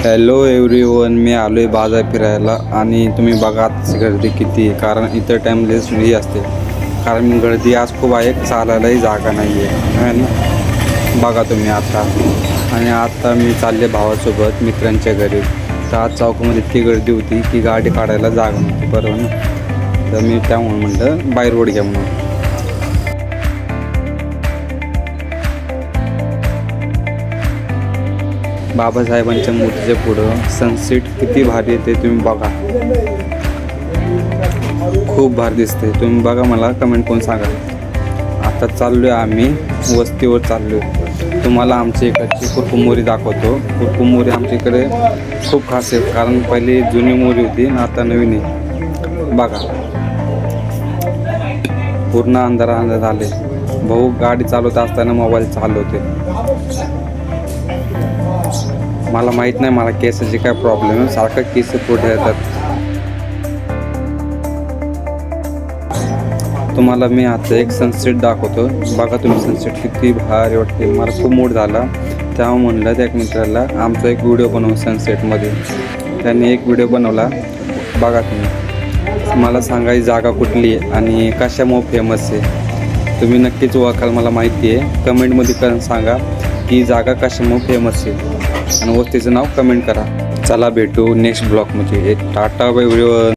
Hello everyone, मी आलो आहे बाजार फिरायला आणि तुम्ही बघा आज गर्दी किती आहे. कारण इतर टाईमलेस फ्री असते. कारण गर्दी आज खूप आहे, चालायलाही जागा नाही आहे ना. बघा तुम्ही आता. आणि आता मी चालले भावासोबत मित्रांच्या घरी. तर आज चौकामध्ये इतकी गर्दी होती की गाडी काढायला जागा नव्हती, बरोबर ना. तर मी त्यामुळे म्हटलं बाय रोड घ्या म्हणून. बाबासाहेबांच्या मूर्तीच्या पुढं सनसेट किती भारी येते तुम्ही बघा. खूप भारी दिसते. तुम्ही बघा, मला कमेंट करून सांगा. आता चाललो आहे आम्ही वस्तीवर चाललो आहे. तुम्हाला आमच्या इकडची कुरकुमोरी दाखवतो. कुरकुमोरी आमच्या इकडे खूप खास आहे. कारण पहिली जुनी मोरी होती आणि आता नवीन आहे. बघा पूर्ण अंधार आले. भाऊ गाडी चालवत असताना मोबाईल चालवते. मला माहीत नाही मला केसाची काय प्रॉब्लेम आहे. सारखं केस पुढे येतात. तुम्हाला मी आता एक सनसेट दाखवतो. बघा तुम्ही सनसेट किती भारी वाटते. मला खूप मूड झाला, तेव्हा म्हणलं त्या एक मित्राला आमचा एक व्हिडिओ बनवू सनसेटमध्ये. त्यांनी एक व्हिडिओ बनवला. बघा तुम्ही. मला सांगा ही जागा कुठली आहे आणि कशामुळे फेमस आहे. तुम्ही नक्कीच ओळखाल, मला माहिती आहे. कमेंटमध्ये करून सांगा की जागा कशामुळे फेमस आहे आणि वस्तीचं नाव कमेंट करा. चला भेटू नेक्स्ट ब्लॉगमध्ये. Tata bye video.